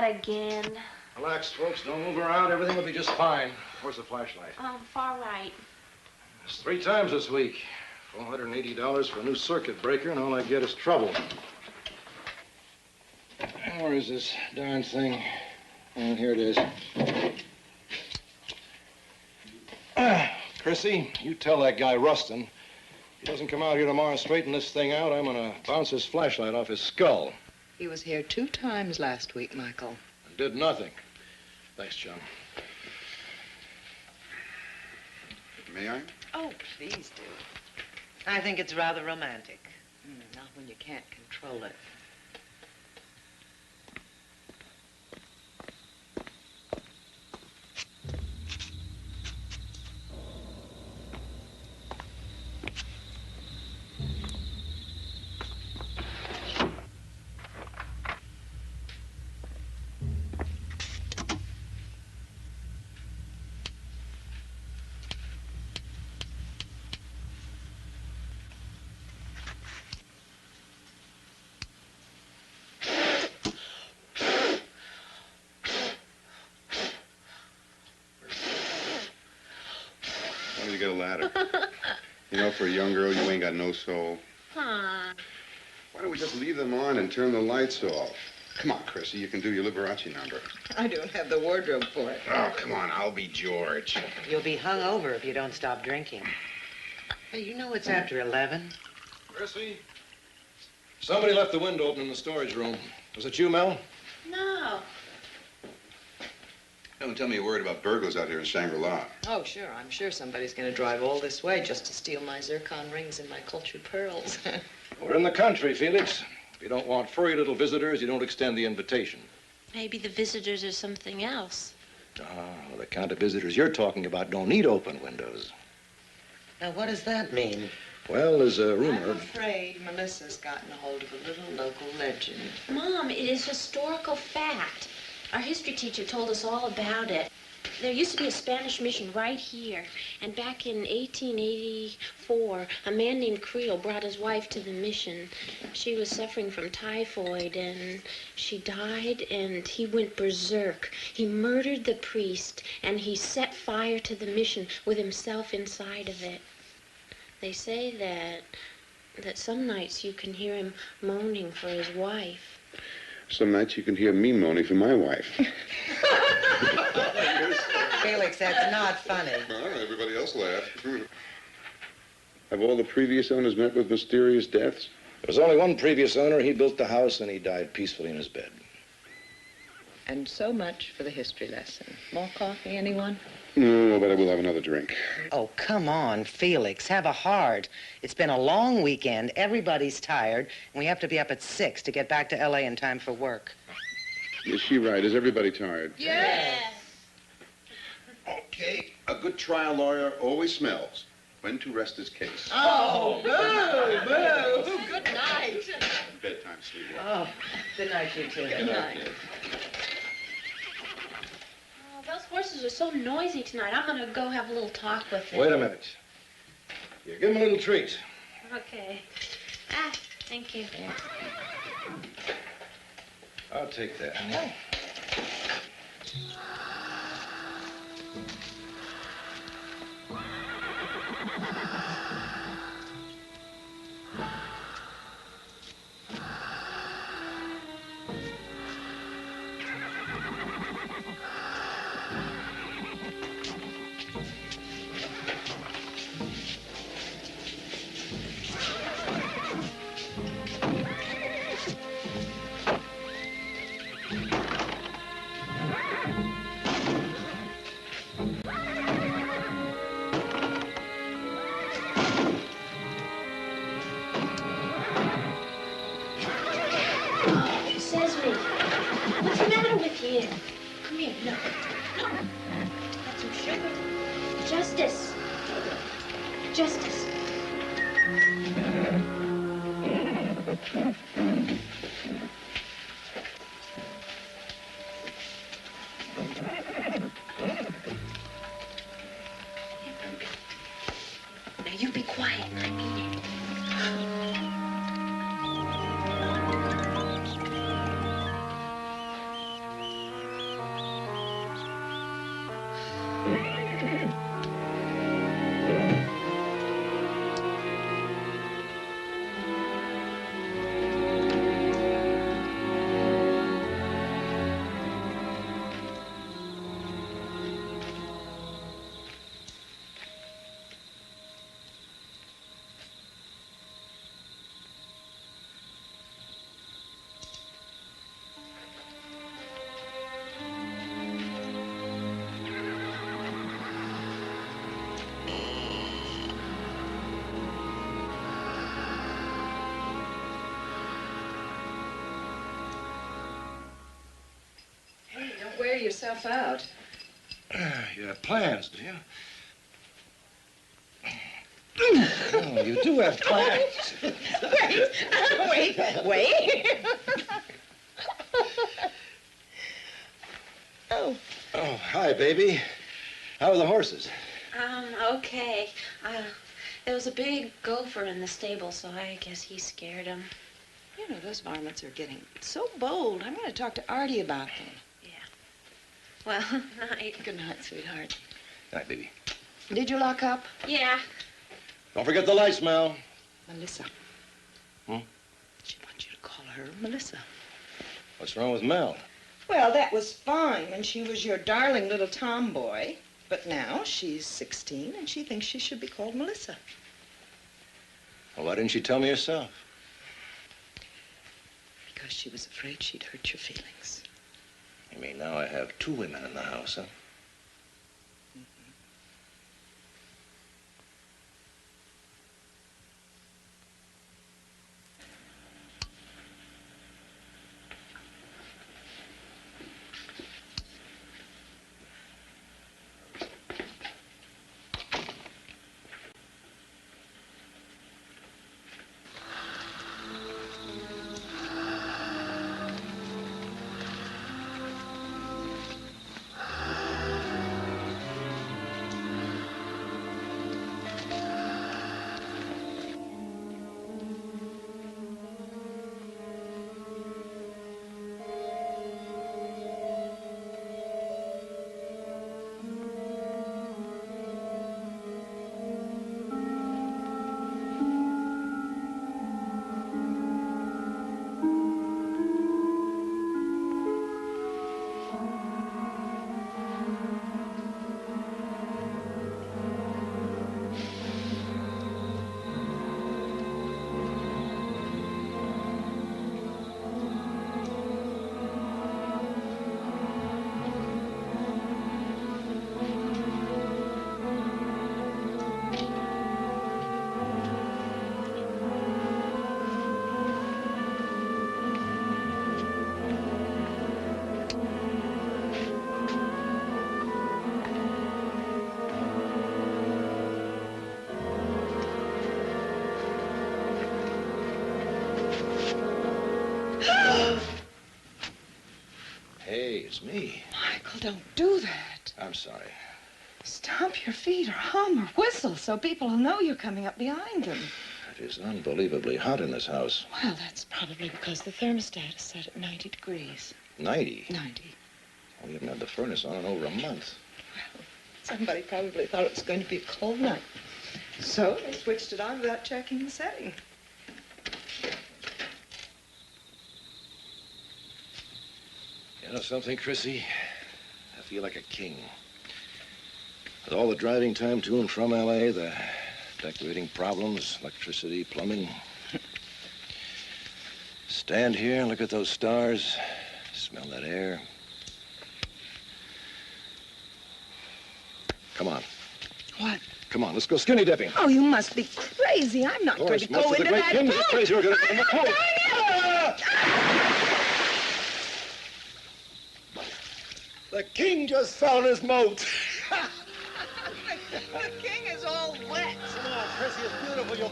again? Relax, folks. Don't move around. Everything will be just fine. Where's the flashlight? Far right. It's 3 times this week. $480 for a new circuit breaker, and all I get is trouble. Where is this darn thing? Oh, here it is. Chrissy, you tell that guy Rustin, if he doesn't come out here tomorrow and straighten this thing out, I'm gonna bounce his flashlight off his skull. He was here 2 times last week, Michael. And did nothing. Thanks, John. May I? Oh, please do. I think it's rather romantic. Not when you can't control it. Why don't you get a ladder? You know, for a young girl, you ain't got no soul. Huh. Why don't we just leave them on and turn the lights off? Come on, Chrissy, you can do your Liberace number. I don't have the wardrobe for it. Oh, come on, I'll be George. You'll be hung over if you don't stop drinking. Hey, you know it's after 11. Chrissy? Somebody left the window open in the storage room. Was it you, Mel? No. Don't tell me you're worried about burglars out here in Shangri-La. Oh, sure. I'm sure somebody's going to drive all this way just to steal my zircon rings and my cultured pearls. We're in the country, Felix. If you don't want furry little visitors, you don't extend the invitation. Maybe the visitors are something else. Ah, the kind of visitors you're talking about don't need open windows. Now, what does that mean? Well, there's a rumor. I'm afraid Melissa's gotten a hold of a little local legend. Mom, it is historical fact. Our history teacher told us all about it. There used to be a Spanish mission right here. And back in 1884, a man named Creel brought his wife to the mission. She was suffering from typhoid, and she died, and he went berserk. He murdered the priest, and he set fire to the mission with himself inside of it. They say that some nights you can hear him moaning for his wife. Some nights you can hear me moaning for my wife. Felix, that's not funny. Well, everybody else laughed. Have all the previous owners met with mysterious deaths? There was only one previous owner. He built the house, and he died peacefully in his bed. And so much for the history lesson. More coffee, anyone? No, but I will have another drink. Oh, come on, Felix. Have a heart. It's been a long weekend. Everybody's tired. And we have to be up at 6 to get back to L.A. in time for work. Is she right? Is everybody tired? Yes. Okay. A good trial lawyer always smells when to rest his case. Oh, boo, boo. Good night. Bedtime, sweetheart. Oh, good night, you two. Good night. Oh, those horses are so noisy tonight. I'm going to go have a little talk with them. Wait a minute. You give him a little treat. Okay. Ah, thank you. I'll take that. What's the matter with you? Come here, no. Got some sugar. Justice. Justice. Now you be quiet. I mean it. yourself out? You have plans, do you? Oh, you do have plans. Wait. Oh. Oh, hi, baby. How are the horses? Okay. There was a big gopher in the stable, so I guess he scared him. You know, those varmints are getting so bold. I'm going to talk to Artie about them. Yeah. Well, night. Good night, sweetheart. Good night, baby. Did you lock up? Yeah. Don't forget the lights, Mel. Melissa. Hmm? She wants you to call her Melissa. What's wrong with Mel? Well, that was fine when she was your darling little tomboy. But now she's 16 and she thinks she should be called Melissa. Well, why didn't she tell me herself? Because she was afraid she'd hurt your feelings. You mean now I have two women in the house, huh? Hey, it's me. Michael, don't do that. I'm sorry. Stomp your feet or hum or whistle so people will know you're coming up behind them. It is unbelievably hot in this house. Well, that's probably because the thermostat is set at 90 degrees. 90. 90. We haven't had the furnace on in over a month. Well, somebody probably thought it was going to be a cold night. So they switched it on without checking the setting. You know something, Chrissy? I feel like a king. With all the driving time to and from L.A., the decorating problems, electricity, plumbing. Stand here and look at those stars, smell that air. Come on. What? Come on, let's go skinny dipping. Oh, you must be crazy. I'm not going to go into the great that kings are boat. crazy. We're going to go in the pool. The king just fell in his moat. The king is all wet. Come on, Chrissy, it's beautiful. You'll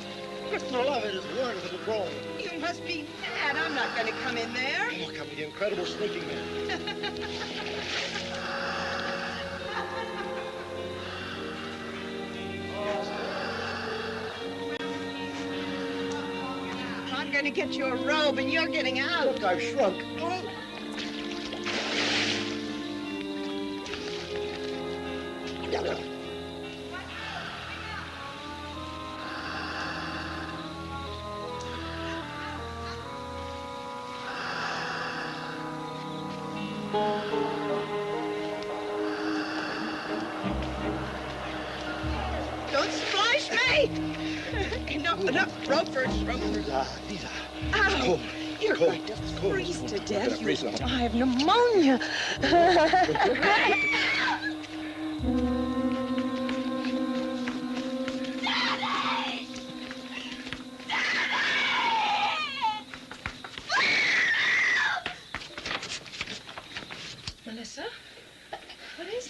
love it. It's wonderful to grow. You must be mad. I'm not going to come in there. Look, I'm the incredible sneaking man. I'm going to get you a robe, and you're getting out. Look, I've shrunk. Don't splash me! No, rope first, rope first. Lisa. Ow! You're Cold. going to It's cold. freeze to Look death. at that freeze You on. I have pneumonia. Melissa?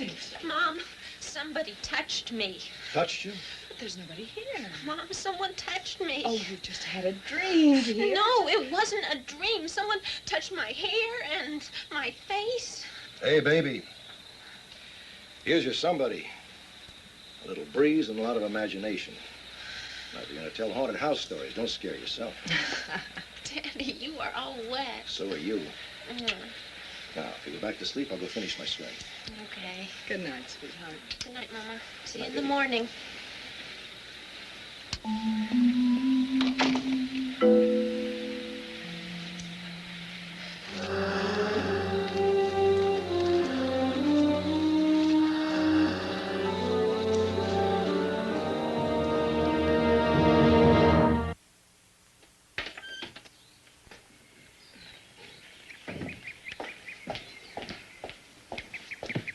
explosives. Mom, somebody touched me. Touched you? But there's nobody here. Mom, someone touched me. Oh, you just had a dream, dear. No, it wasn't a dream. Someone touched my hair and my face. Hey, baby. Here's your somebody. A little breeze and a lot of imagination. Now, if you're going to tell haunted house stories, don't scare yourself. Daddy, you are all wet. So are you. Mm. Now, if you go back to sleep, I'll go finish my swing. Okay. Good night, sweetheart. Good night, Mama. See Night, you in the baby. morning.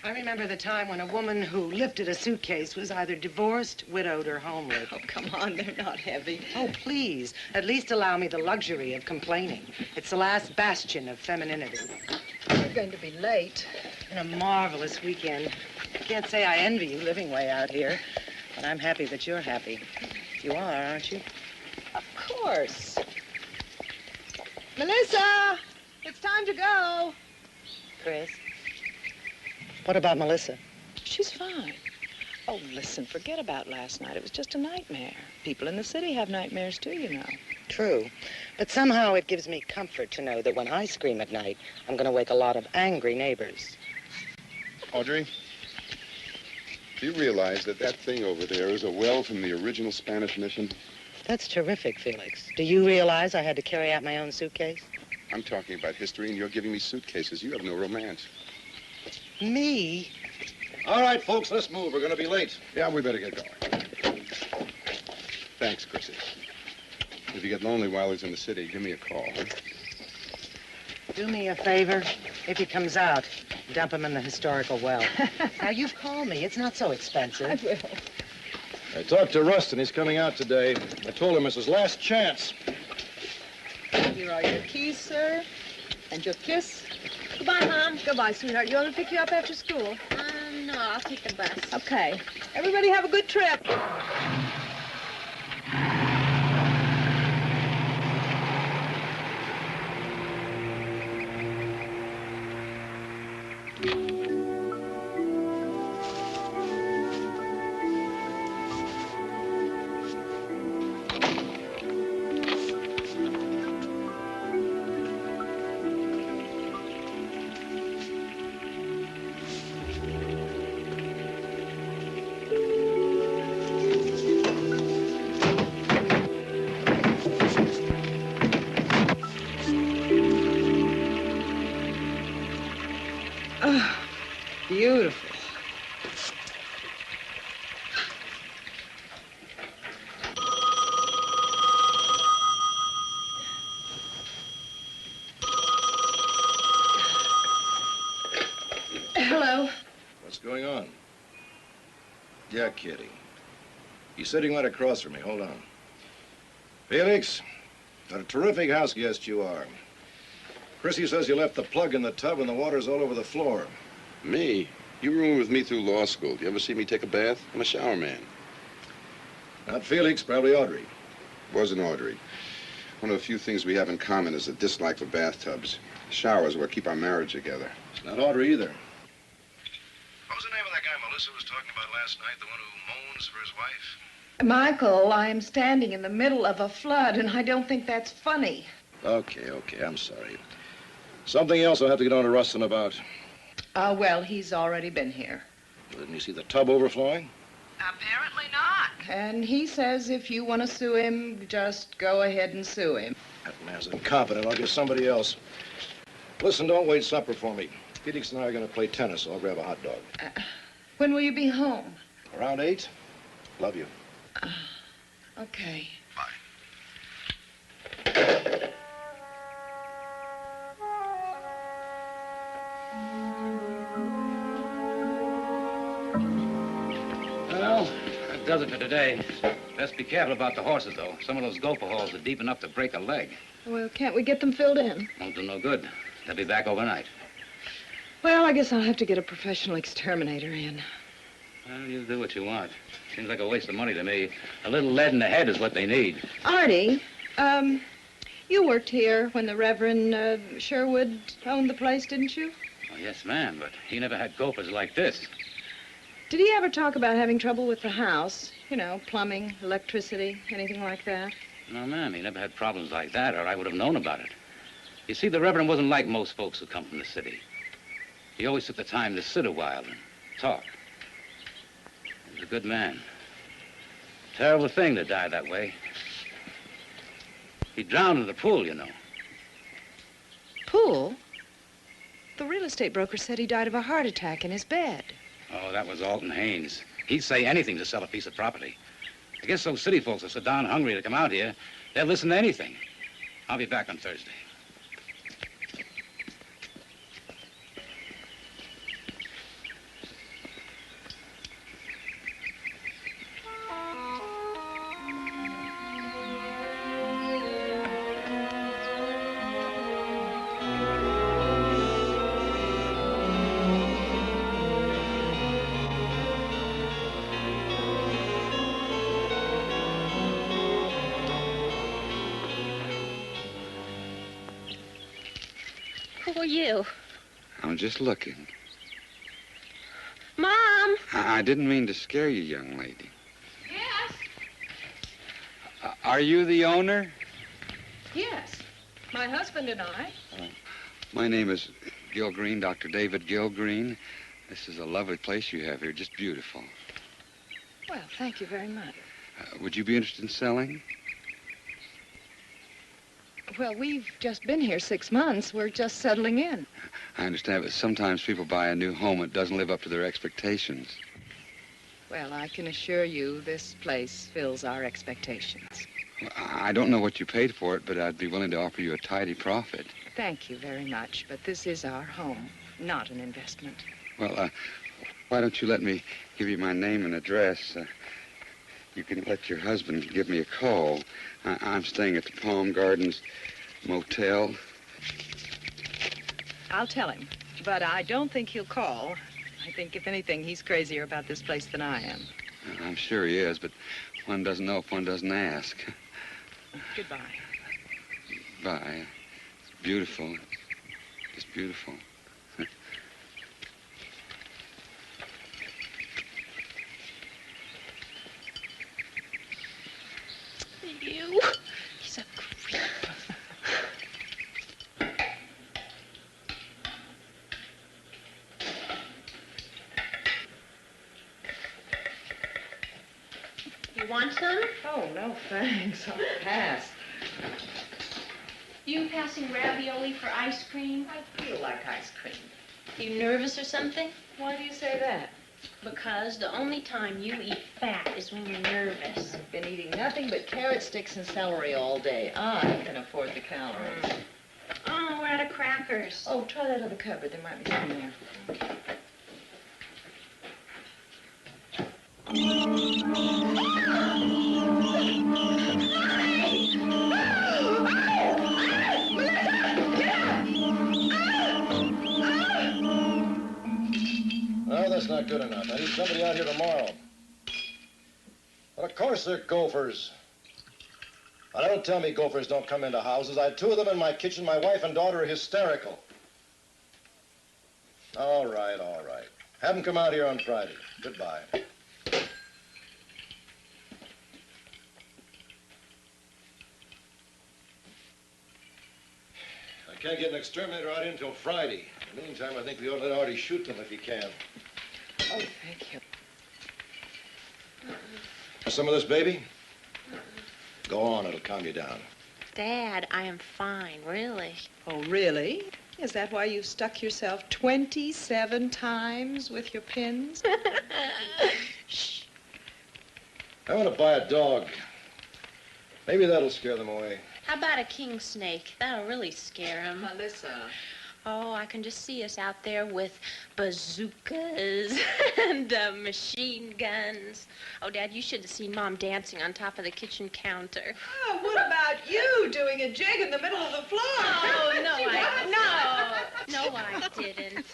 I remember the time when a woman who lifted a suitcase was either divorced, widowed, or homeless. Oh, come on, they're not heavy. Oh, please, at least allow me the luxury of complaining. It's the last bastion of femininity. We're going to be late. It's been a marvelous weekend. I can't say I envy you living way out here, but I'm happy that you're happy. You are, aren't you? Of course. Melissa, it's time to go. Chris? What about Melissa? She's fine. Oh, listen, forget about last night. It was just a nightmare. People in the city have nightmares too, you know. True. But somehow it gives me comfort to know that when I scream at night, I'm going to wake a lot of angry neighbors. Audrey, do you realize that that thing over there is a well from the original Spanish mission? That's terrific, Felix. Do you realize I had to carry out my own suitcase? I'm talking about history, and you're giving me suitcases. You have no romance. Me? All right, folks, let's move. We're going to be late. Yeah, we better get going. Thanks, Chrissy. If you get lonely while he's in the city, give me a call, huh? Do me a favor. If he comes out, dump him in the historical well. Now, you've called me. It's not so expensive. I will. I talked to Rustin. He's coming out today. I told him it's his last chance. Here are your keys, sir, and your kiss. Goodbye, Mom. Goodbye, sweetheart. You want me to pick you up after school? No, I'll take the bus. Okay. Everybody have a good trip. Beautiful. Hello. What's going on? Yeah, Kitty. He's sitting right across from me. Hold on. Felix, what a terrific house guest you are. Chrissy says you left the plug in the tub and the water's all over the floor. Me? You roomed with me through law school. Do you ever see me take a bath? I'm a shower man. Not Felix, probably Audrey. Wasn't Audrey. One of the few things we have in common is a dislike for bathtubs. Showers are what keep our marriage together. It's not Audrey either. What was the name of that guy Melissa was talking about last night? The one who moans for his wife? Michael, I'm standing in the middle of a flood, and I don't think that's funny. Okay, I'm sorry. Something else I'll have to get on to Rustin about. Well, he's already been here. Didn't you see the tub overflowing? Apparently not. And he says if you want to sue him, just go ahead and sue him. That man's incompetent. I'll get somebody else. Listen, don't wait supper for me. Felix and I are going to play tennis, so I'll grab a hot dog. When will you be home? Around 8? Love you. Okay. Well, that does it for today. Best be careful about the horses, though. Some of those gopher holes are deep enough to break a leg. Well, can't we get them filled in? Won't do no good. They'll be back overnight. Well, I guess I'll have to get a professional exterminator in. Well, you do what you want. Seems like a waste of money to me. A little lead in the head is what they need. Artie, you worked here when the Reverend Sherwood owned the place, didn't you? Oh, yes, ma'am, but he never had gophers like this. Did he ever talk about having trouble with the house? You know, plumbing, electricity, anything like that? No, ma'am, he never had problems like that, or I would have known about it. You see, the Reverend wasn't like most folks who come from the city. He always took the time to sit a while and talk. He was a good man. Terrible thing to die that way. He drowned in the pool, you know. Pool? The real estate broker said he died of a heart attack in his bed. Oh, that was Alton Haynes. He'd say anything to sell a piece of property. I guess those city folks are so darn hungry to come out here, they'll listen to anything. I'll be back on Thursday. Who are you? I'm just looking. Mom! I didn't mean to scare you, young lady. Yes. Are you the owner? Yes. My husband and I. My name is Gil Green, Dr. David Gil Green. This is a lovely place you have here, just beautiful. Well, thank you very much. Would you be interested in selling? Well, we've just been here 6 months. We're just settling in. I understand, but sometimes people buy a new home and it doesn't live up to their expectations. Well, I can assure you this place fills our expectations. I don't know what you paid for it, but I'd be willing to offer you a tidy profit. Thank you very much, but this is our home, not an investment. Well, why don't you let me give you my name and address? You can let your husband give me a call. I'm staying at the Palm Gardens Motel. I'll tell him, but I don't think he'll call. I think, if anything, he's crazier about this place than I am. I'm sure he is, but one doesn't know if one doesn't ask. Goodbye. Bye. It's beautiful. Just beautiful. You. He's a creep. You want some? Oh, no, thanks. I'll pass. You passing ravioli for ice cream? I feel like ice cream. You nervous or something? Why do you say that? Because the only time you eat fat is when you're nervous. I've been eating nothing but carrot sticks and celery all day. I can afford the calories. Oh, we're out of crackers. Oh, try that other cupboard. There might be some there. Okay. No, that's not good enough. I need somebody out here tomorrow. But of course they're gophers. Now, don't tell me gophers don't come into houses. I had 2 of them in my kitchen. My wife and daughter are hysterical. All right, all right. Have them come out here on Friday. Goodbye. I can't get an exterminator out here until Friday. In the meantime, I think we ought to let Artie shoot them if he can. Oh, thank you. Some of this, baby? Go on, it'll calm you down. Dad, I am fine, really. Oh, really? Is that why you stuck yourself 27 times with your pins? Shh. I want to buy a dog. Maybe that'll scare them away. How about a king snake? That'll really scare him. Melissa. Oh, I can just see us out there with bazookas and machine guns. Oh, Dad, you should have seen Mom dancing on top of the kitchen counter. Oh, what about you doing a jig in the middle of the floor? Oh, no, I didn't.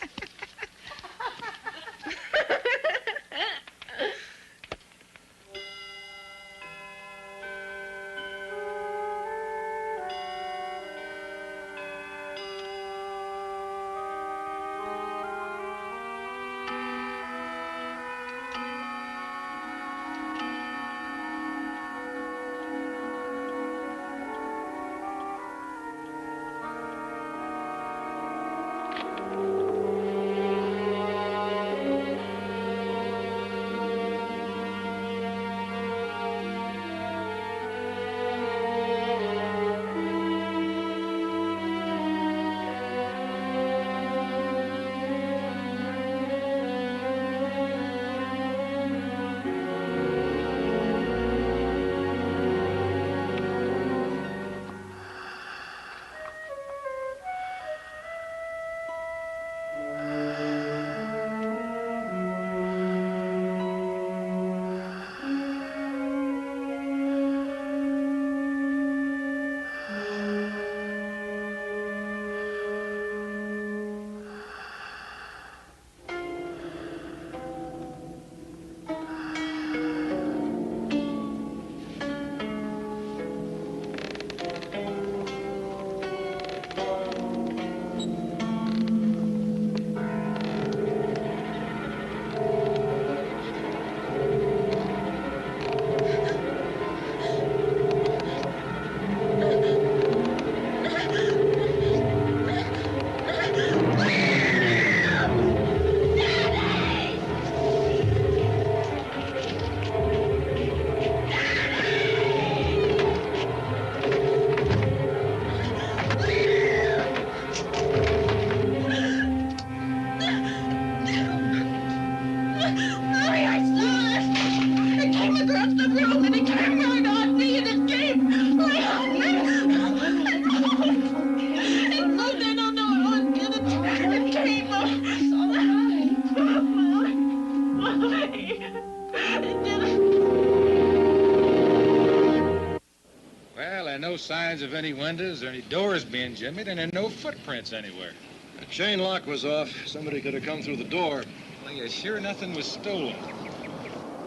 no signs of any windows or any doors being jimmied, and there are no footprints anywhere. The chain lock was off. Somebody could have come through the door. Well, you're sure nothing was stolen?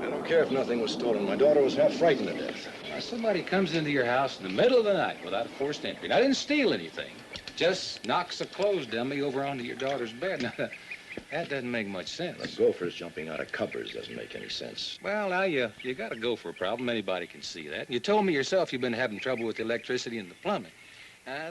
I don't care if nothing was stolen. My daughter was half frightened to death. Now, somebody comes into your house in the middle of the night without a forced entry. Now, didn't steal anything. Just knocks a clothes dummy over onto your daughter's bed. Now, that doesn't make much sense. The gophers jumping out of cupboards doesn't make any sense. Well, now, you got a gopher problem. Anybody can see that. You told me yourself you've been having trouble with the electricity and the plumbing.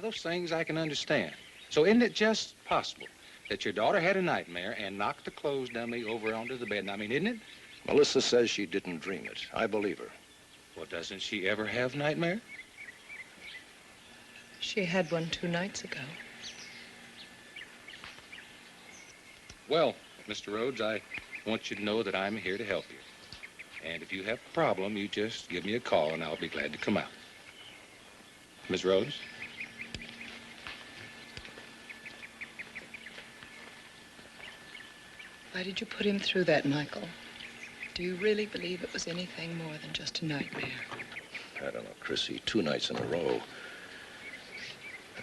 Those things I can understand. So isn't it just possible that your daughter had a nightmare and knocked the clothes dummy over onto the bed? And I mean, isn't it? Melissa says she didn't dream it. I believe her. Well, doesn't she ever have nightmare? She had one 2 nights ago. Well, Mr. Rhodes, I want you to know that I'm here to help you. And if you have a problem, you just give me a call and I'll be glad to come out. Miss Rhodes? Why did you put him through that, Michael? Do you really believe it was anything more than just a nightmare? I don't know, Chrissy. 2 nights in a row.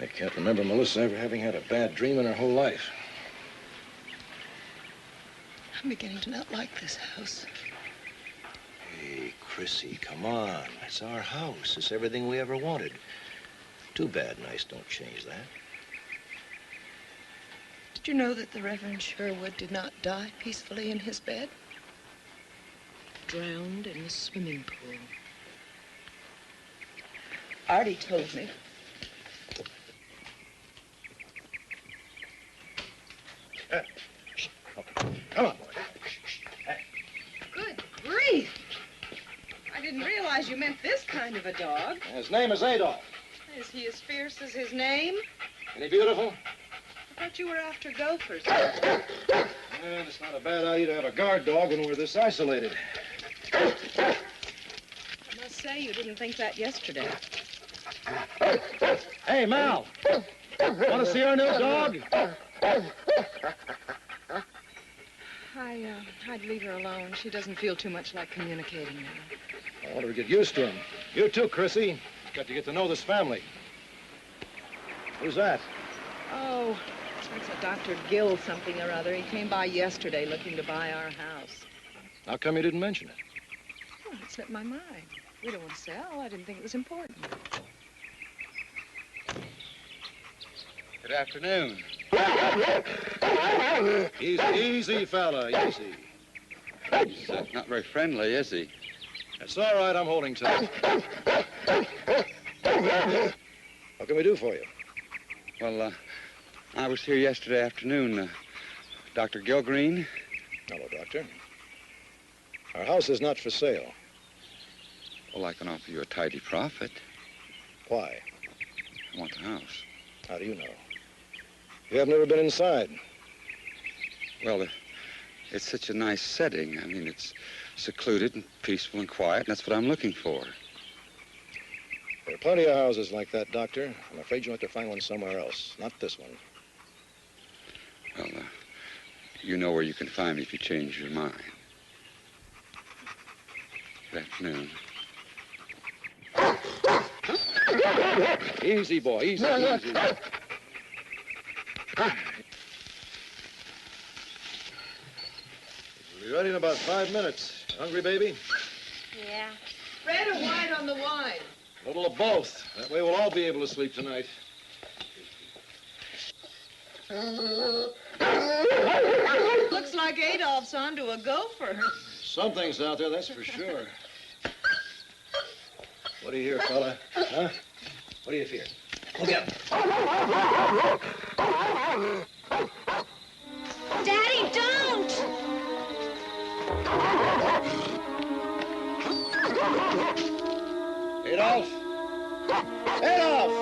I can't remember Melissa ever having had a bad dream in her whole life. I'm beginning to not like this house. Hey, Chrissy, come on. It's our house. It's everything we ever wanted. Too bad nice don't change that. Did you know that the Reverend Sherwood did not die peacefully in his bed? Drowned in the swimming pool. Artie told me. Come on, boy. Good grief! I didn't realize you meant this kind of a dog. His name is Adolf. Is he as fierce as his name? Ain't he beautiful? I thought you were after gophers. Well, it's not a bad idea to have a guard dog when we're this isolated. I must say you didn't think that yesterday. Hey, Mal. Want to see our new dog? I'd leave her alone. She doesn't feel too much like communicating now. I want her to get used to him. You too, Chrissy. Got to get to know this family. Who's that? Oh, it's a Dr. Gill something or other. He came by yesterday looking to buy our house. How come you didn't mention it? Oh, it slipped my mind. We don't want to sell. I didn't think it was important. Good afternoon. Easy, fella, easy. He's not very friendly, is he? That's all right, I'm holding tight. What can we do for you? Well, I was here yesterday afternoon. Dr. Gilgreen? Hello, Doctor. Our house is not for sale. Well, I can offer you a tidy profit. Why? I want the house. How do you know? You have never been inside. Well, it's such a nice setting. I mean, it's secluded and peaceful and quiet, and that's what I'm looking for. There are plenty of houses like that, Doctor. I'm afraid you'll have to find one somewhere else, not this one. Well, you know where you can find me if you change your mind. Good afternoon. Easy, boy, easy. We'll be ready in about 5 minutes. Hungry, baby? Yeah. Red or white on the wine? A little of both. That way we'll all be able to sleep tonight. Looks like Adolph's onto a gopher. Something's out there, that's for sure. What do you hear, fella? Huh? What do you fear? Look out. Daddy, don't! Adolf! Adolf!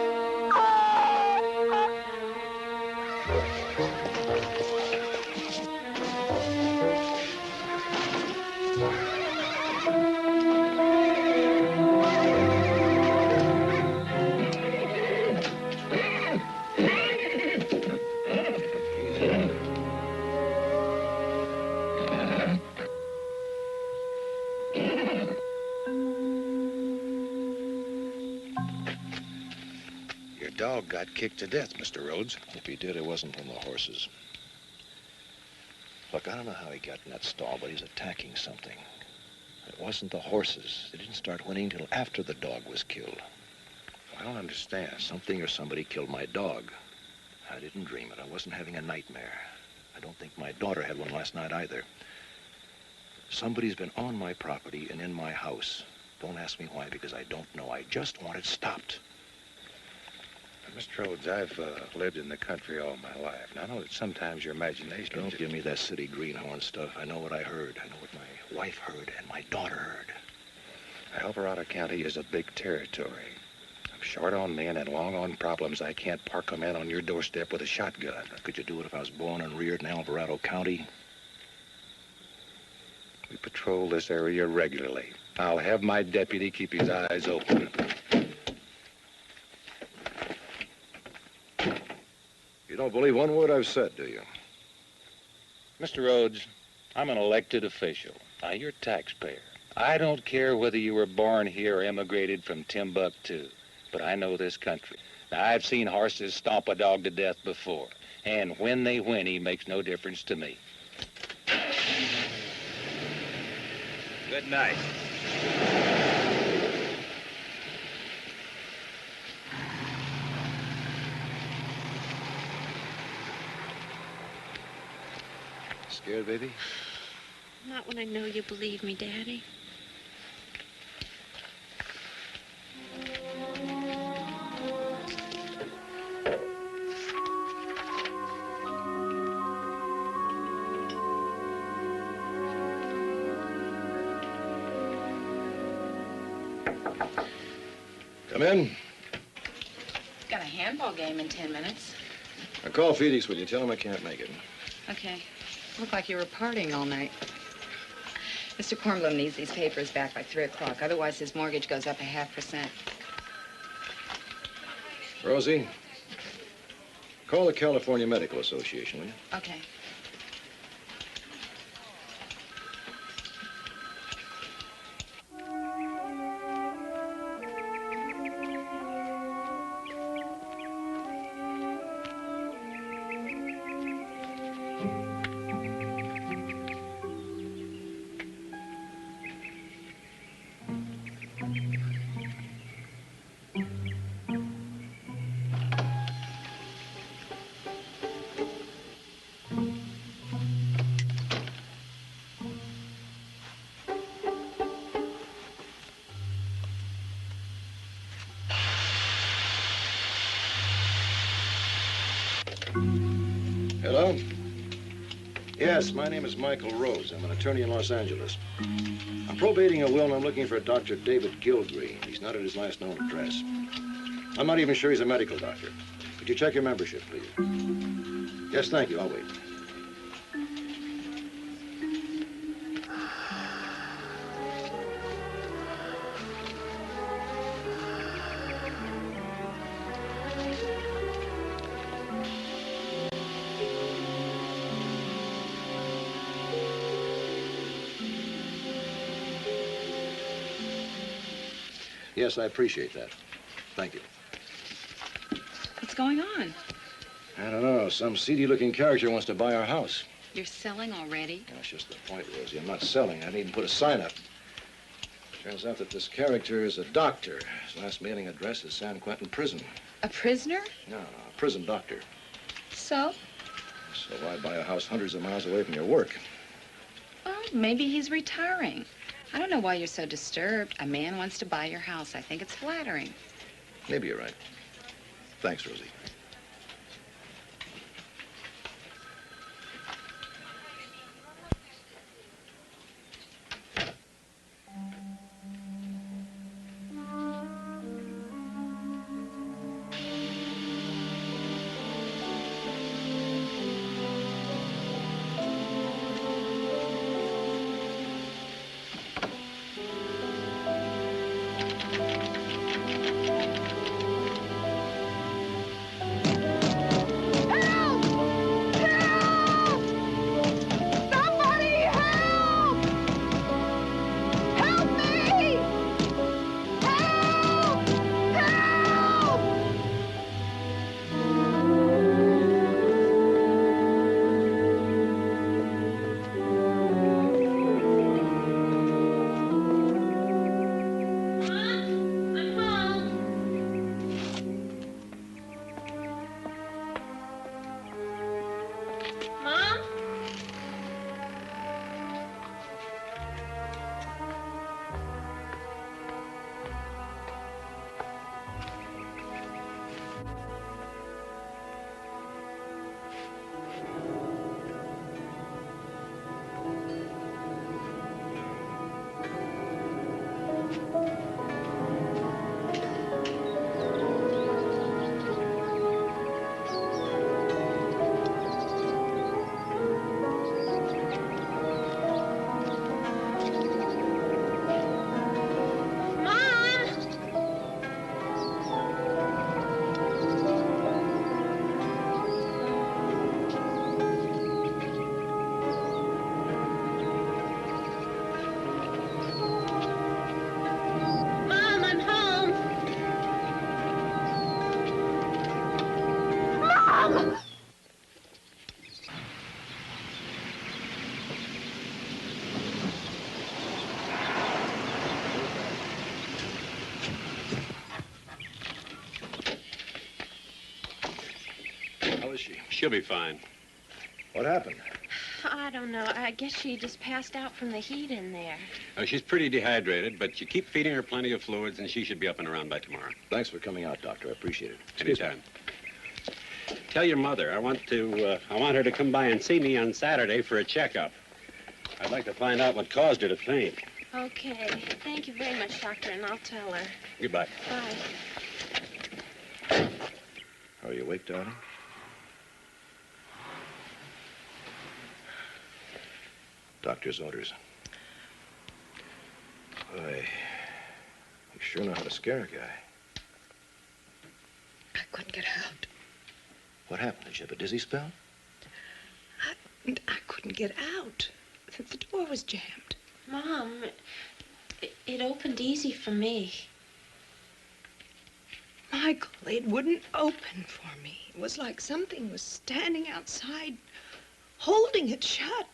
dog got kicked to death, Mr. Rhodes. If he did, it wasn't from the horses. Look, I don't know how he got in that stall, but he's attacking something. It wasn't the horses. They didn't start whinnying till after the dog was killed. I don't understand. Something or somebody killed my dog. I didn't dream it. I wasn't having a nightmare. I don't think my daughter had one last night either. Somebody's been on my property and in my house. Don't ask me why, because I don't know. I just want it stopped. Mr. Rhodes, I've lived in the country all my life, and I know that sometimes your imagination... Don't give me that city greenhorn stuff. I know what I heard. I know what my wife heard and my daughter heard. Alvarado County is a big territory. I'm short on men and long on problems. I can't park a man on your doorstep with a shotgun. Could you do it if I was born and reared in Alvarado County? We patrol this area regularly. I'll have my deputy keep his eyes open. You don't believe one word I've said, do you? Mr. Rhodes, I'm an elected official. Now, you're a taxpayer. I don't care whether you were born here or immigrated from Timbuktu, but I know this country. Now, I've seen horses stomp a dog to death before, and when they whinny makes no difference to me. Good night. Scared, baby? Not when I know you believe me, Daddy. Come in. Got a handball game in 10 minutes. Now call Felix, will you? Tell him I can't make it. Okay. Looked like you were partying all night. Mr. Kornblum needs these papers back by 3 o'clock. Otherwise, his mortgage goes up 0.5%. Rosie, call the California Medical Association, will you? Okay. Hello? Yes, my name is Michael Rhodes. I'm an attorney in Los Angeles. I'm probating a will and I'm looking for a Dr. David Gilgreen. He's not at his last known address. I'm not even sure he's a medical doctor. Could you check your membership, please? Yes, thank you. I'll wait. Yes, I appreciate that. Thank you. What's going on? I don't know. Some seedy-looking character wants to buy our house. You're selling already? That's just the point, Rosie. I'm not selling. I didn't even put a sign up. Turns out that this character is a doctor. His last mailing address is San Quentin Prison. A prisoner? No, a prison doctor. So? So why buy a house hundreds of miles away from your work? Well, maybe he's retiring. I don't know why you're so disturbed. A man wants to buy your house. I think it's flattering. Maybe you're right. Thanks, Rosie. She'll be fine. What happened? I don't know. I guess she just passed out from the heat in there. She's pretty dehydrated, but you keep feeding her plenty of fluids, and she should be up and around by tomorrow. Thanks for coming out, Doctor. I appreciate it. Anytime. Tell your mother I want her to come by and see me on Saturday for a checkup. I'd like to find out what caused her to faint. Okay. Thank you very much, Doctor, and I'll tell her. Goodbye. Bye. Are you awake, darling? Doctor's orders. Boy, you sure know how to scare a guy. I couldn't get out. What happened? Did you have a dizzy spell? I couldn't get out. The door was jammed. Mom, it opened easy for me. Michael, it wouldn't open for me. It was like something was standing outside, holding it shut.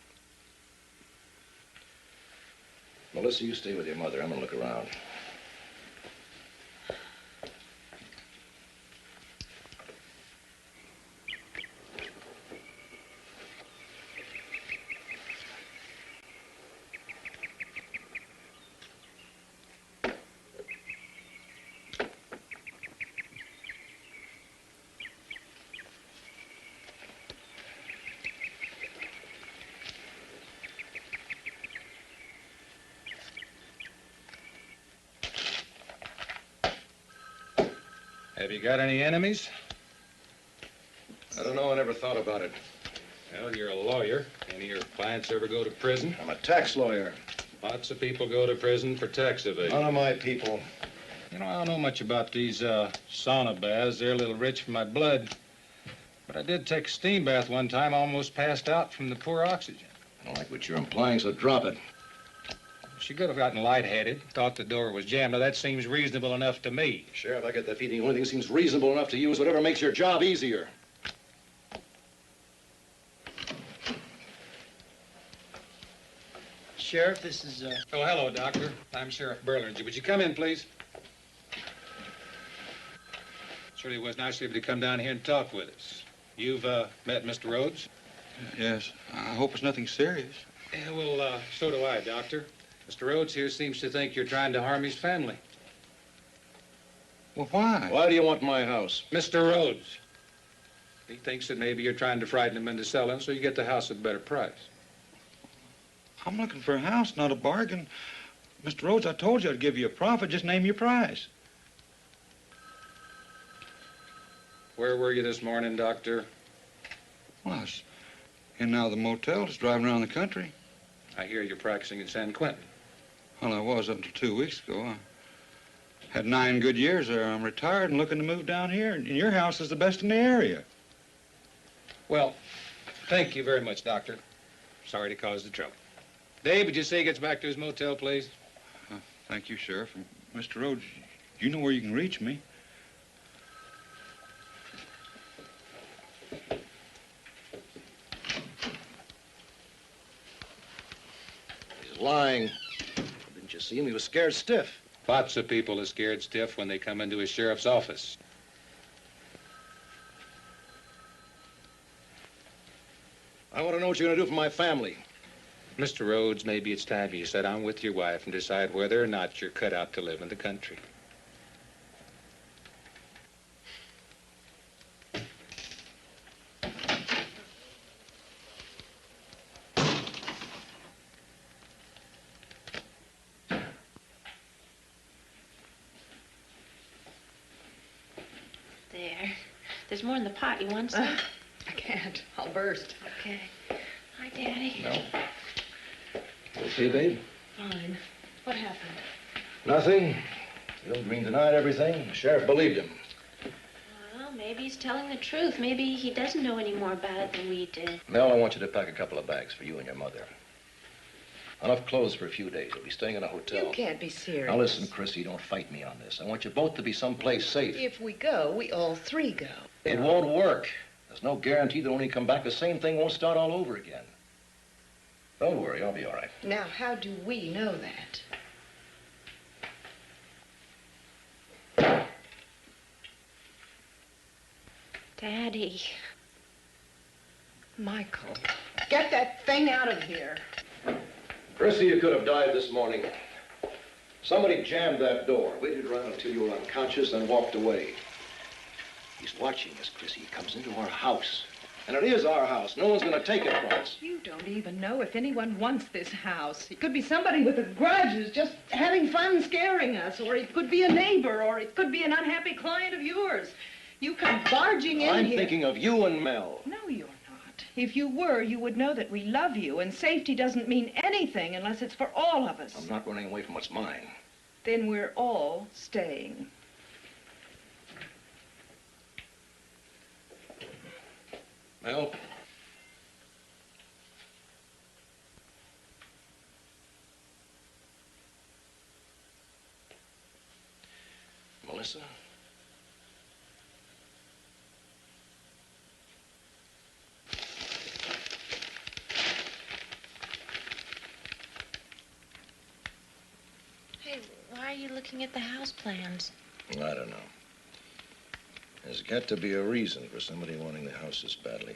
Melissa, you stay with your mother. I'm gonna look around. Have you got any enemies? I don't know. I never thought about it. Well, you're a lawyer. Any of your clients ever go to prison? I'm a tax lawyer. Lots of people go to prison for tax evasion. None of my people. You know, I don't know much about these sauna baths. They're a little rich for my blood. But I did take a steam bath one time, almost passed out from the poor oxygen. I don't like what you're implying, so drop it. She could have gotten lightheaded, thought the door was jammed. Now, that seems reasonable enough to me. Sheriff, I get the feeling the only thing that seems reasonable enough to you is whatever makes your job easier. Sheriff, this is, Oh, hello, Doctor. I'm Sheriff Berlinger. Would you come in, please? Surely it was nice of you to come down here and talk with us. You've met Mr. Rhodes? Yes. I hope it's nothing serious. Yeah, well, so do I, Doctor. Mr. Rhodes here seems to think you're trying to harm his family. Well, why? Why do you want my house? Mr. Rhodes. He thinks that maybe you're trying to frighten him into selling so you get the house at a better price. I'm looking for a house, not a bargain. Mr. Rhodes, I told you I'd give you a profit. Just name your price. Where were you this morning, Doctor? Well, I was in and out of the motel, just driving around the country. I hear you're practicing at San Quentin. Well, I was up until 2 weeks ago. I had 9 good years there. I'm retired and looking to move down here, and your house is the best in the area. Well, thank you very much, Doctor. Sorry to cause the trouble. Dave, would you say he gets back to his motel, please? Thank you, Sheriff. And Mr. Rhodes, you know where you can reach me. He's lying. Didn't you see him? He was scared stiff. Lots of people are scared stiff when they come into a sheriff's office. I want to know what you're going to do for my family. Mr. Rhodes, maybe it's time you sit down with your wife and decide whether or not you're cut out to live in the country. There. There's more in the pot. You want some? I can't. I'll burst. Okay. Hi, Daddy. No. Okay, babe? Fine. What happened? Nothing. Bill Green denied everything. The sheriff believed him. Well, maybe he's telling the truth. Maybe he doesn't know any more about it than we did. Mel, I want you to pack a couple of bags for you and your mother. Enough clothes for a few days. You'll be staying in a hotel. You can't be serious. Now listen, Chrissy, don't fight me on this. I want you both to be someplace safe. If we go, we all three go. It won't work. There's no guarantee that when you come back, the same thing won't start all over again. Don't worry, I'll be all right. Now, how do we know that? Daddy. Michael, get that thing out of here. Chrissy, you could have died this morning. Somebody jammed that door, waited around until you were unconscious, then walked away. He's watching us, Chrissy. He comes into our house. And it is our house. No one's going to take it from us. You don't even know if anyone wants this house. It could be somebody with a grudge who's just having fun scaring us, or it could be a neighbor, or it could be an unhappy client of yours. You come barging in I'm here. thinking of you and Mel. No, you're not. If you were, you would know that we love you, and safety doesn't mean anything unless it's for all of us. I'm not running away from what's mine. Then we're all staying. Mel? Melissa? Hey, why are you looking at the house plans? I don't know. There's got to be a reason for somebody wanting the house this badly.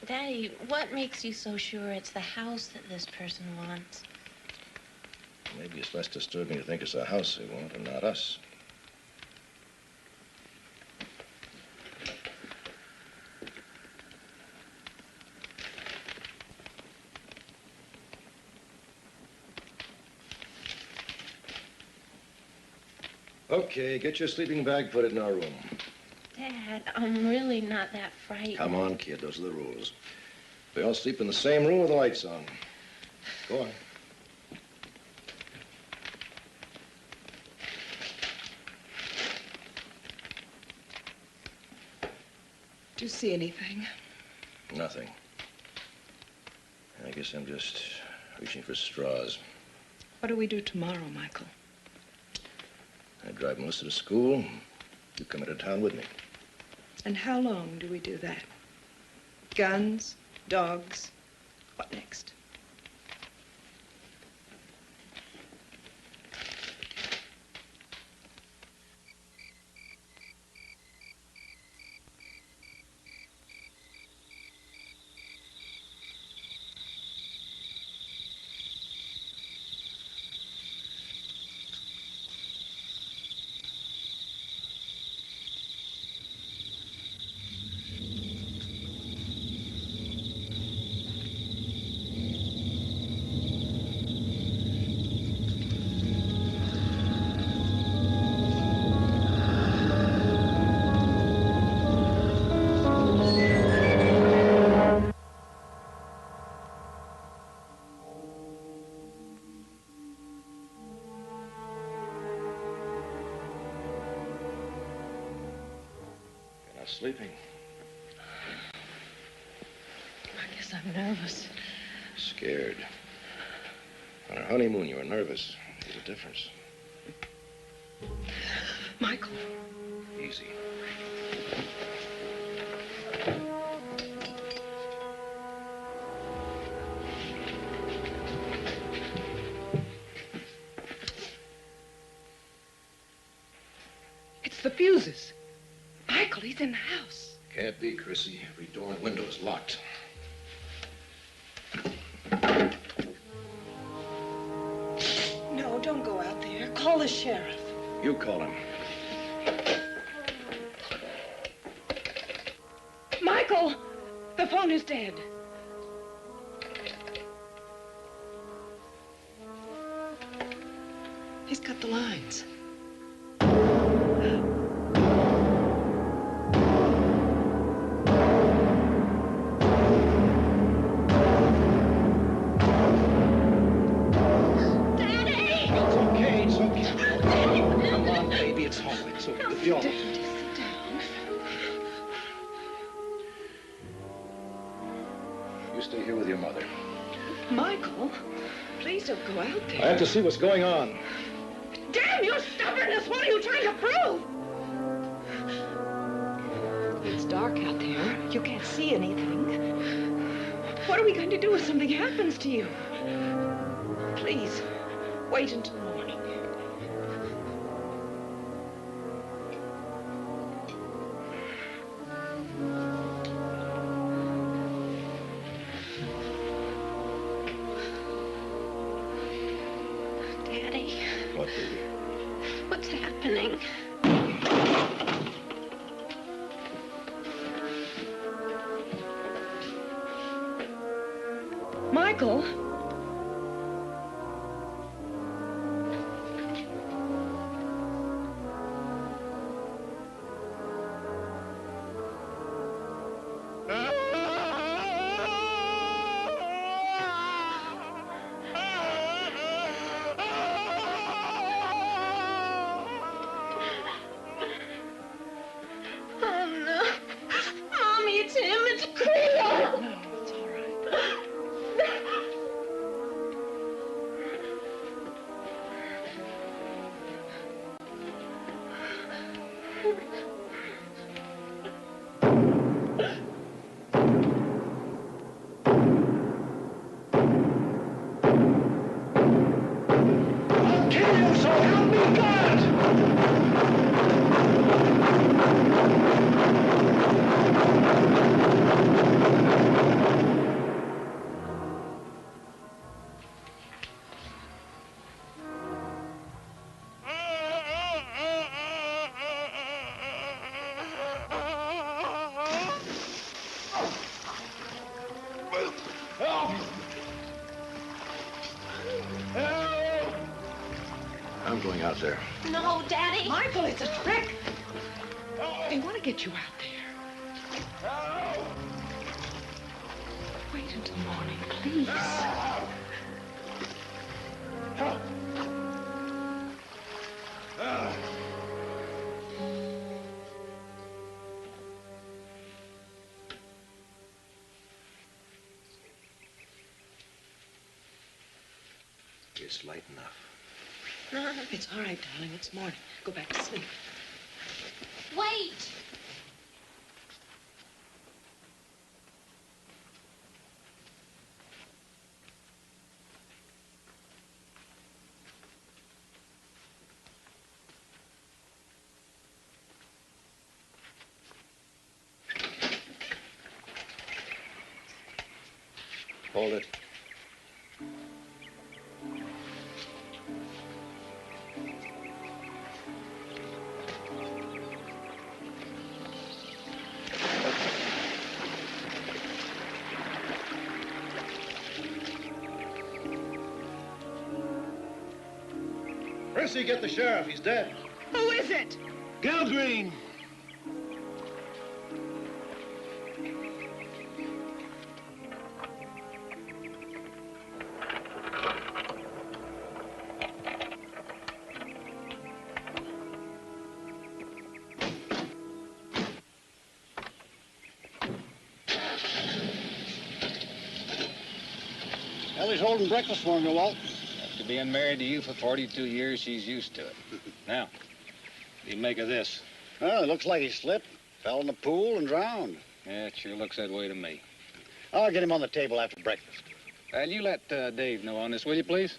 Daddy, what makes you so sure it's the house that this person wants? Maybe it's less disturbing to think it's the house they want and not us. Okay, get your sleeping bag, put it in our room. Dad, I'm really not that frightened. Come on, kid, those are the rules. We all sleep in the same room with the lights on. Go on. Do you see anything? Nothing. I guess I'm just reaching for straws. What do we do tomorrow, Michael? I drive Melissa to school. You come into town with me. And how long do we do that? Guns? Dogs? What next? You're not sleeping. I guess I'm nervous. Scared. On our honeymoon, you were nervous. There's a difference. Michael. Easy. It's the fuses. Michael, he's in the house. Can't be, Chrissy. Every door and window is locked. No, don't go out there. Call the sheriff. You call him. Michael! The phone is dead. He's cut the lines. You stay here with your mother. Michael, please don't go out there. I have to see what's going on. Damn your stubbornness! What are you trying to prove? It's dark out there. You can't see anything. What are we going to do if something happens to you? Please, wait until morning. What, baby? What's happening? Michael? Oh, no. Mommy, it's him. It's Cleo. No, it's all right. I'll kill you, so help me God! Help! Help! I'm going out there. No, Daddy. Michael, it's a trick. They want to get you out there. Help! Wait until morning, please. Help! It's light enough. It's all right, darling. It's morning. Go back to sleep. Wait. Hold it. Percy, get the sheriff. He's dead. Who is it? Gil Green. Ellie's holding breakfast for me, Walt. After being married to you for 42 years, she's used to it. Now, what do you make of this? Well, it looks like he slipped, fell in the pool, and drowned. Yeah, it sure looks that way to me. I'll get him on the table after breakfast. Well, you let Dave know on this, will you, please?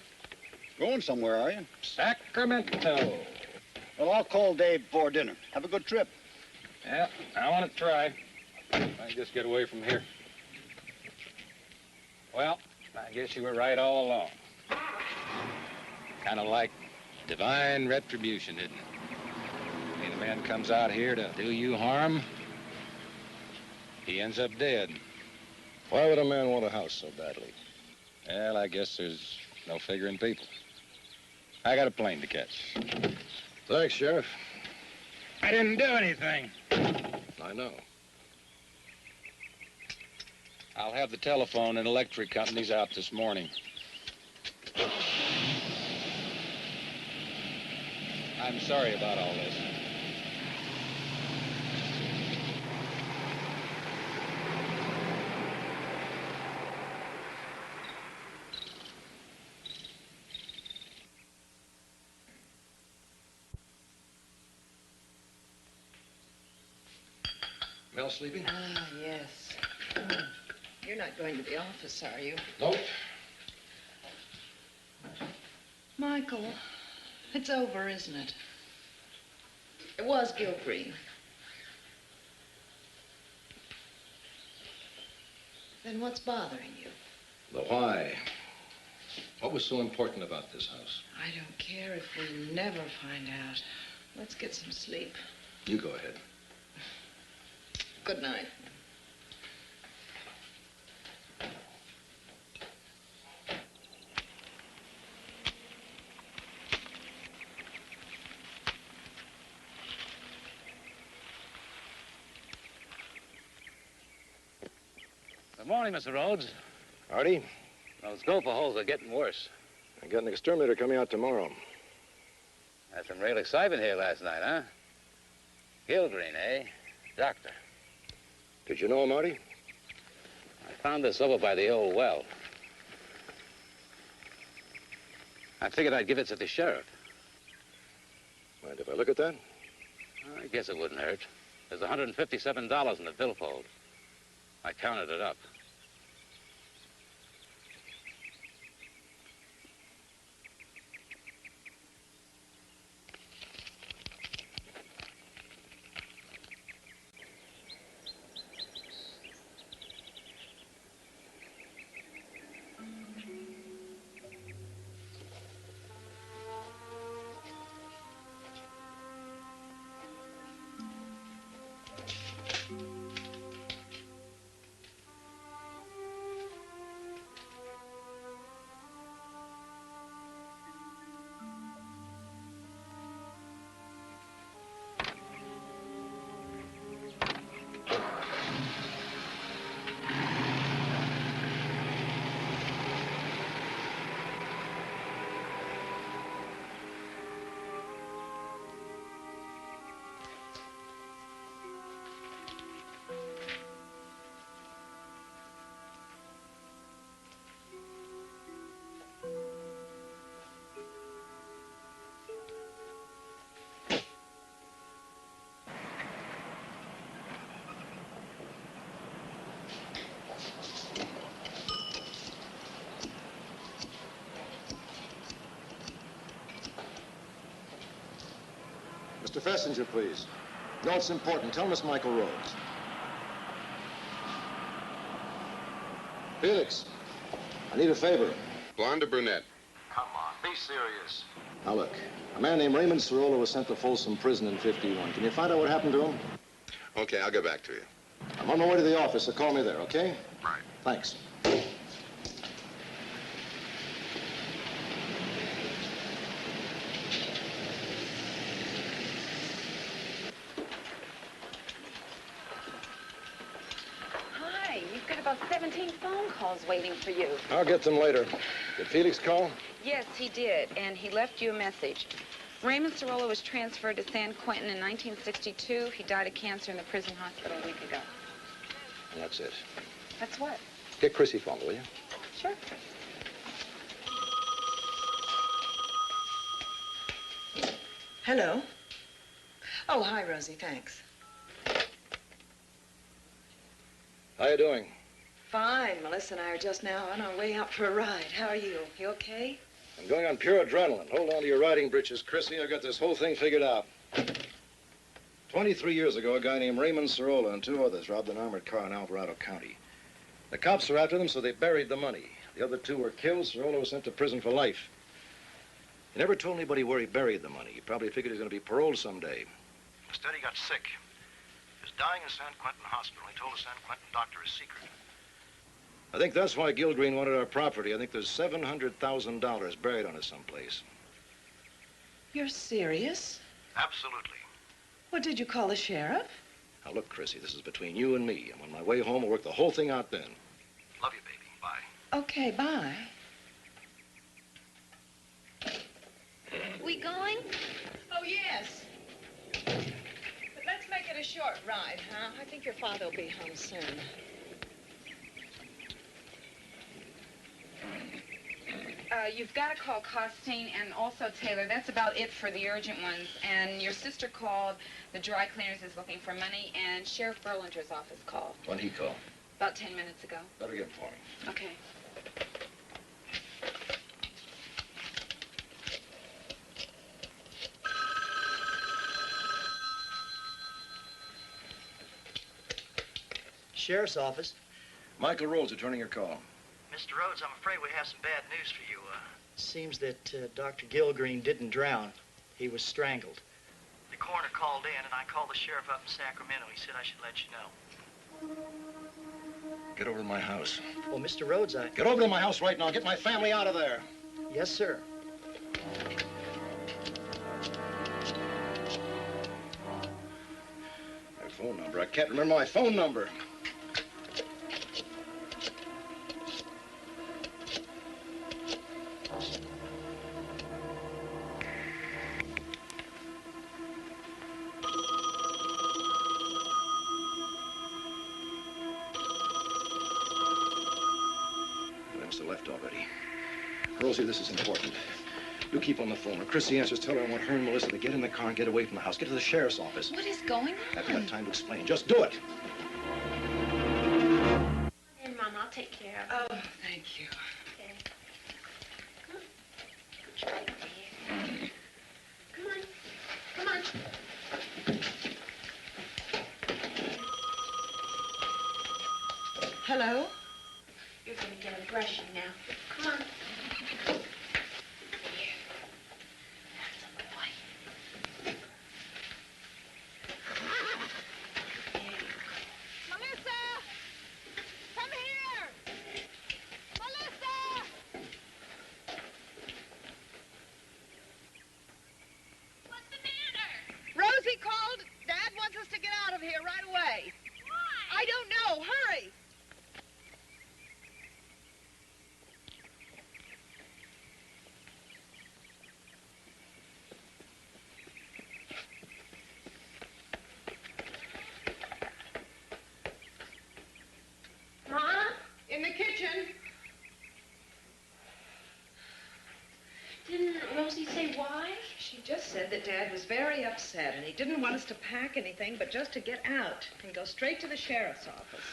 Going somewhere, are you? Sacramento. Well, I'll call Dave before dinner. Have a good trip. Yeah, I want to try. I just get away from here. Well, I guess you were right all along. Kind of like divine retribution, isn't it? I mean, a man comes out here to do you harm, he ends up dead. Why would a man want a house so badly? Well, I guess there's no figuring people. I got a plane to catch. Thanks, Sheriff. I didn't do anything. I know. I'll have the telephone and electric companies out this morning. I'm sorry about all this. Mel sleeping? Ah, yes. You're not going to the office, are you? Nope. Michael, it's over, isn't it? It was Gil Green. Then what's bothering you? The why. What was so important about this house? I don't care if we never find out. Let's get some sleep. You go ahead. Good night. Good morning, Mr. Rhodes. Artie, Those gopher holes are getting worse. I got an exterminator coming out tomorrow. Had some real excitement here last night, huh? Gilgreen, eh? Doctor. Did you know him, Artie? I found this over by the old well. I figured I'd give it to the sheriff. Mind if I look at that? I guess it wouldn't hurt. There's $157 in the billfold. I counted it up. Mr. Fessinger, please. No, it's important. Tell Miss Michael Rhodes. Felix, I need a favor. Blonde or brunette? Come on, be serious. Now look, a man named Raymond Cirola was sent to Folsom Prison in '51. Can you find out what happened to him? Okay, I'll get back to you. I'm on my way to the office, so call me there, okay? Right. Thanks. Hi, you've got about 17 phone calls waiting for you. I'll get them later. Did Felix call? Yes, he did, and he left you a message. Raymond Cirola was transferred to San Quentin in 1962. He died of cancer in the prison hospital a week ago. That's it. That's what? Get Chrissy phone, will you? Sure. Hello. Oh, hi, Rosie. Thanks. How you doing? Fine. Melissa and I are just now on our way out for a ride. How are you? You okay? I'm going on pure adrenaline. Hold on to your riding breeches, Chrissy. I got this whole thing figured out. 23 years ago, a guy named Raymond Cirola and two others robbed an armored car in Alvarado County. The cops were after them, so they buried the money. The other two were killed. Cirola was sent to prison for life. He never told anybody where he buried the money. He probably figured he was going to be paroled someday. Instead, he got sick. He was dying in San Quentin Hospital. He told the San Quentin doctor his secret. I think that's why Gilgreen wanted our property. I think there's $700,000 buried on it someplace. You're serious? Absolutely. What, did you call the sheriff? Now, look, Chrissy, this is between you and me. I'm on my way home. We'll work the whole thing out then. Love you, baby. Bye. Okay, bye. We going? Oh, yes. But let's make it a short ride, huh? I think your father will be home soon. You've got to call Costine and also Taylor. That's about it for the urgent ones. And your sister called. The dry cleaners is looking for money. And Sheriff Berlinger's office called. When he called? About 10 minutes ago. Better get him for me. Okay. Sheriff's office. Michael Rhodes returning your call. Mr. Mr. Rhodes, I'm afraid we have some bad news for you. Seems that Dr. Gilgreen didn't drown. He was strangled. The coroner called in, and I called the sheriff up in Sacramento. He said I should let you know. Get over to my house. Well, Mr. Rhodes, Get over to my house right now. Get my family out of there. Yes, sir. My phone number. I can't remember my phone number. They must have left already. Rosie, this is important. You keep on the phone. When Chrissy answers, tell her I want her and Melissa to get in the car and get away from the house. Get to the sheriff's office. What is going on? I've got time to explain. Just do it. And Mom, I'll take care of it. Oh, thank you. Okay. Come on. Come on. Come on. Hello? You're going to get a brushing now. Come on. Here. That's a boy. There you go. Melissa! Come here! Melissa! What's the matter? Rosie called. Dad wants us to get out of here right away. Why? I don't know. Hurry! Mom? In the kitchen. Didn't Rosie say why? She just said that Dad was very upset and he didn't want us to pack anything but just to get out and go straight to the sheriff's office.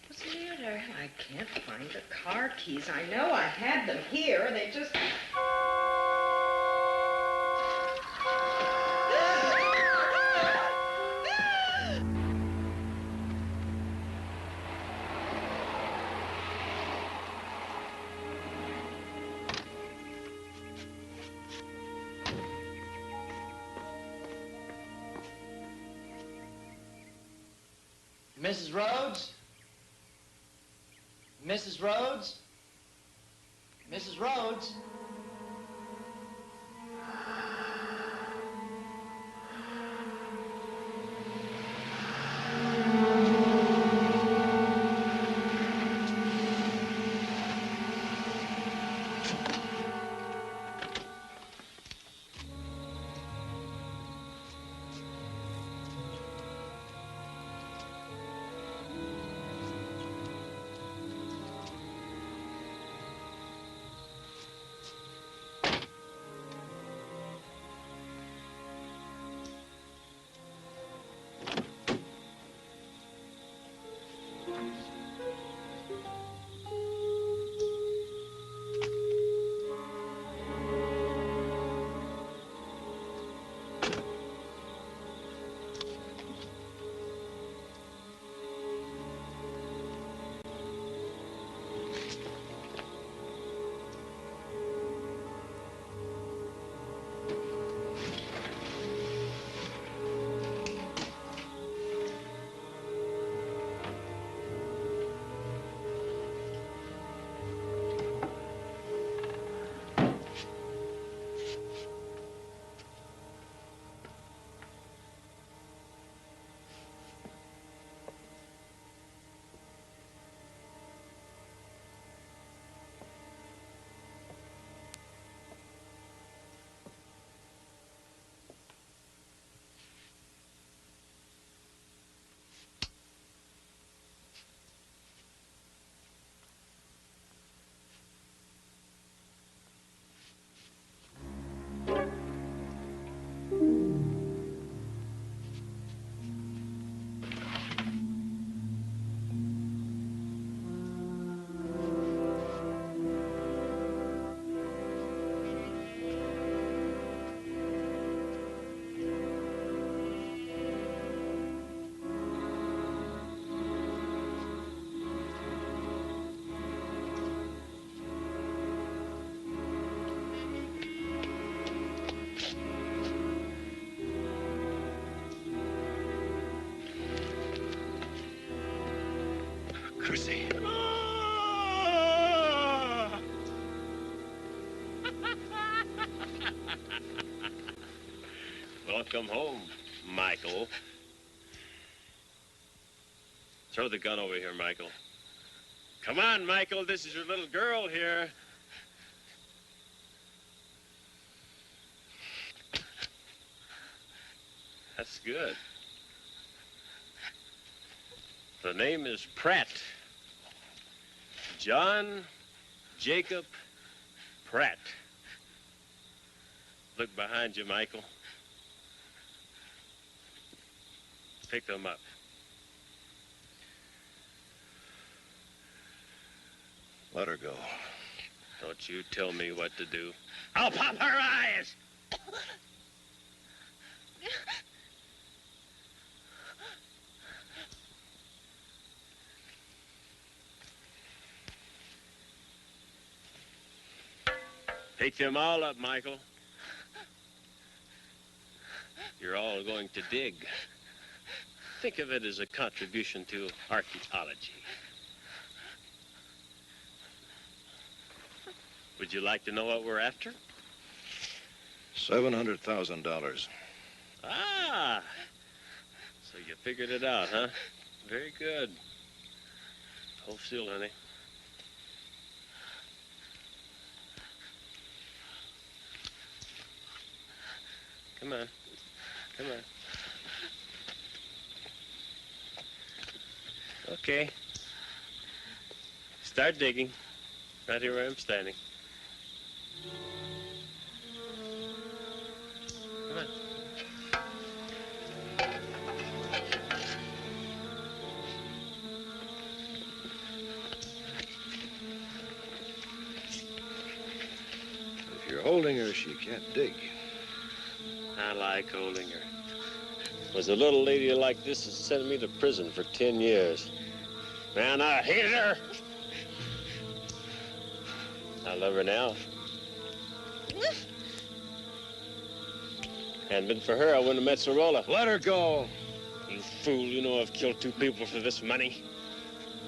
What's the matter? I can't find the car keys. I know I had them here. They just... Mrs. Rhodes? Mrs. Rhodes? Mrs. Rhodes? Chrissy. Welcome home, Michael. Throw the gun over here, Michael. Come on, Michael. This is your little girl here. That's good. The name is Pratt. John Jacob Pratt. Look behind you, Michael. Pick them up. Let her go. Don't you tell me what to do. I'll pop her eyes! Pick them all up, Michael. You're all going to dig. Think of it as a contribution to archaeology. Would you like to know what we're after? $700,000. Ah! So you figured it out, huh? Very good. Hold still, honey. Come on. Come on. Okay. Start digging. Right here where I'm standing. Come on. If you're holding her, she can't dig. I like holding her. Was a little lady like this that sent me to prison for 10 years. Man, I hated her. I love her now. Hadn't been for her, I wouldn't have met Sorolla. Let her go. You fool, you know I've killed 2 people for this money.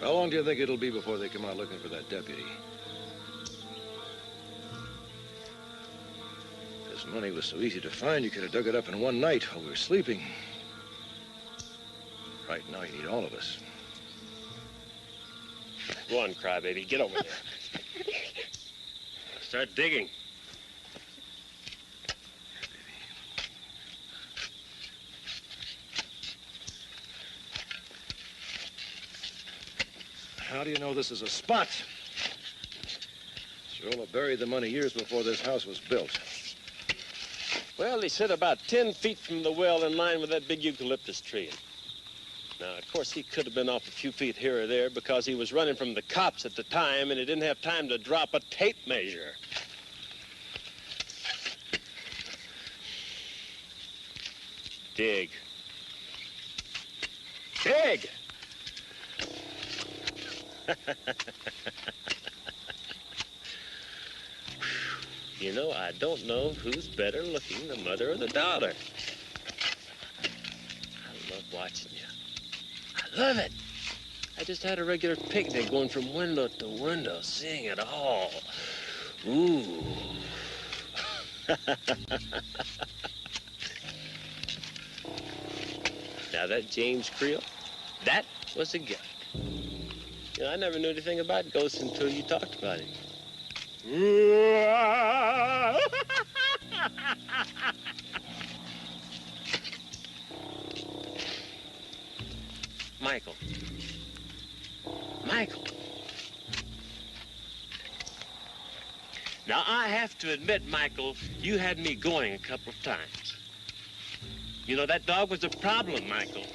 How long do you think it'll be before they come out looking for that deputy? This money was so easy to find, you could have dug it up in one night while we were sleeping. Right now, you need all of us. Go on, crybaby, get over there. Start digging. How do you know this is a spot? Sorolla buried the money years before this house was built. Well, he said about 10 feet from the well in line with that big eucalyptus tree. Now, of course, he could have been off a few feet here or there because he was running from the cops at the time and he didn't have time to drop a tape measure. Dig. Dig! You know, I don't know who's better looking, the mother or the daughter. I love watching you. I love it. I just had a regular picnic going from window to window, seeing it all. Ooh. Now that James Creel, that was a gift. You know, I never knew anything about ghosts until you talked about him. Michael. Michael. Now, I have to admit, Michael, you had me going a couple of times. You know, that dog was a problem, Michael.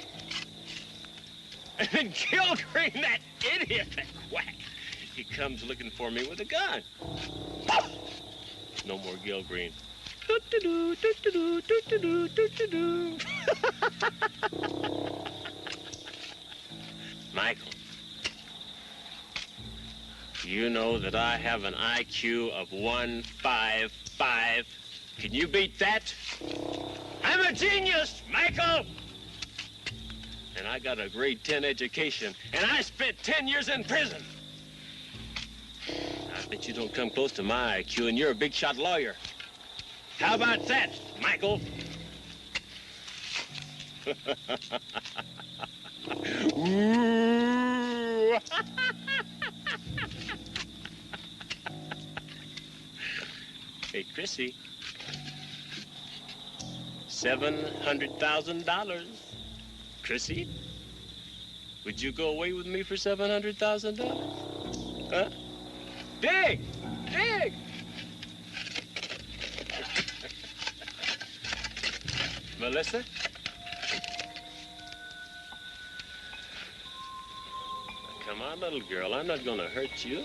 And Gilgreen, that idiot, that quack, he comes looking for me with a gun. No more Gilgreen. Doo-doo-doo, doo-doo-doo, doo-doo-doo, doo-doo-doo. Michael, you know that I have an IQ of 155. Can you beat that? I'm a genius, Michael! And I got a grade 10 education, and I spent 10 years in prison. I bet you don't come close to my IQ, and you're a big shot lawyer. How about that, Michael? Ooh. Hey, Chrissy. $700,000. Chrissy, would you go away with me for $700,000? Huh? Dig! Dig! Melissa? Come on, little girl. I'm not gonna hurt you.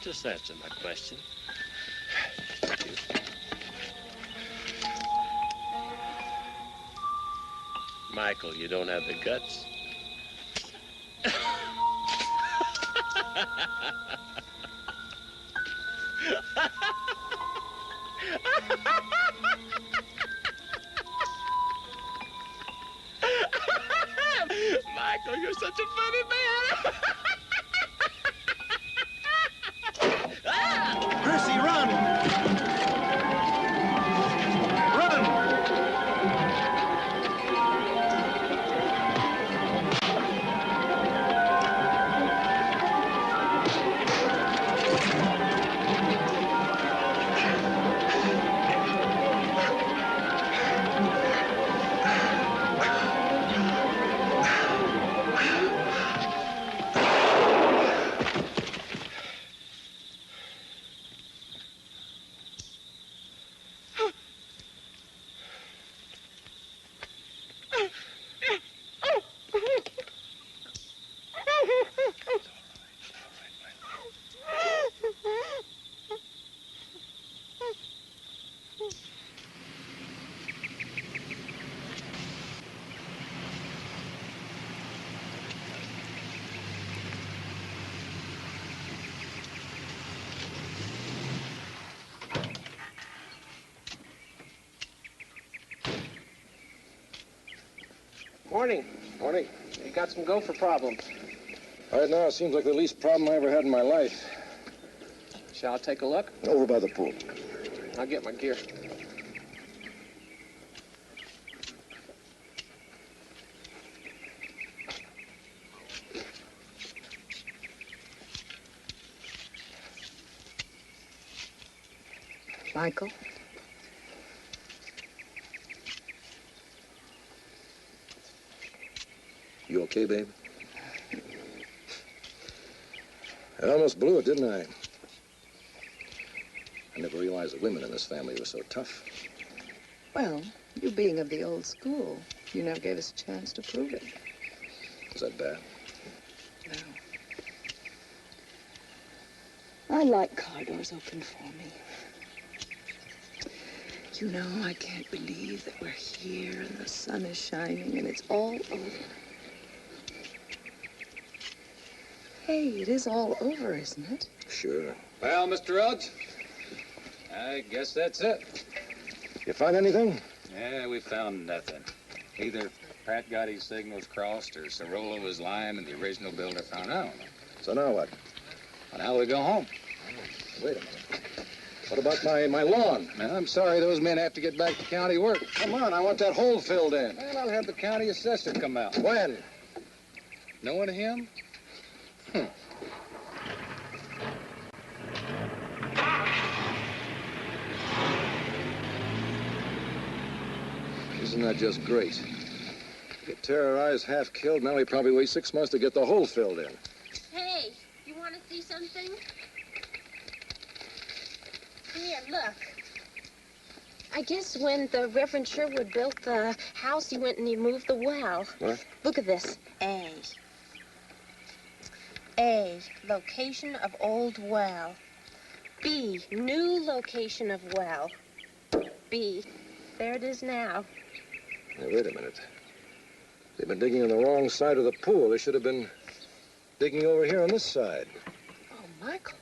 Just answer my question. Michael, you don't have the guts? Michael, you're such a funny man. Percy, run! Run! Morning. Morning. You got some gopher problems. Right now, it seems like the least problem I ever had in my life. Shall I take a look? Over by the pool. I'll get my gear. Michael? You okay, babe? I almost blew it, didn't I? I never realized the women in this family were so tough. Well, you being of the old school, you never gave us a chance to prove it. Was that bad? No. I like car doors open for me. You know, I can't believe that we're here and the sun is shining and it's all over. Hey, it is all over, isn't it? Sure. Well, Mr. Rhodes, I guess that's it. You find anything? Yeah, we found nothing. Either Pat got his signals crossed or Sorolla was lying and the original builder found out. So now what? Well, now we go home. Wait a minute. What about my lawn? Well, I'm sorry, those men have to get back to county work. Come on, I want that hole filled in. Well, I'll have the county assessor come out. When? Knowing him? Isn't that just great? We get terrorized, half killed, now we probably wait 6 months to get the hole filled in. Hey, you want to see something? Here, look. I guess when the Reverend Sherwood built the house, he went and he moved the well. What? Look at this. A, location of old well. B, new location of well. B, there it is now. Now, wait a minute. They've been digging on the wrong side of the pool. They should have been digging over here on this side. Oh, Michael,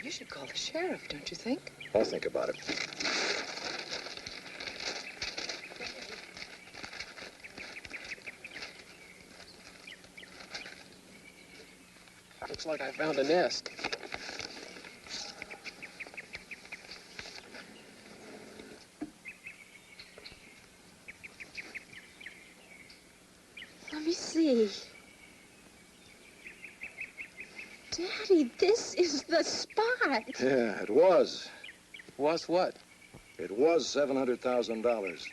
you should call the sheriff, don't you think? I'll think about it. like I found a nest. Let me see. Daddy, this is the spot. Yeah, it was. Was what? It was $700,000.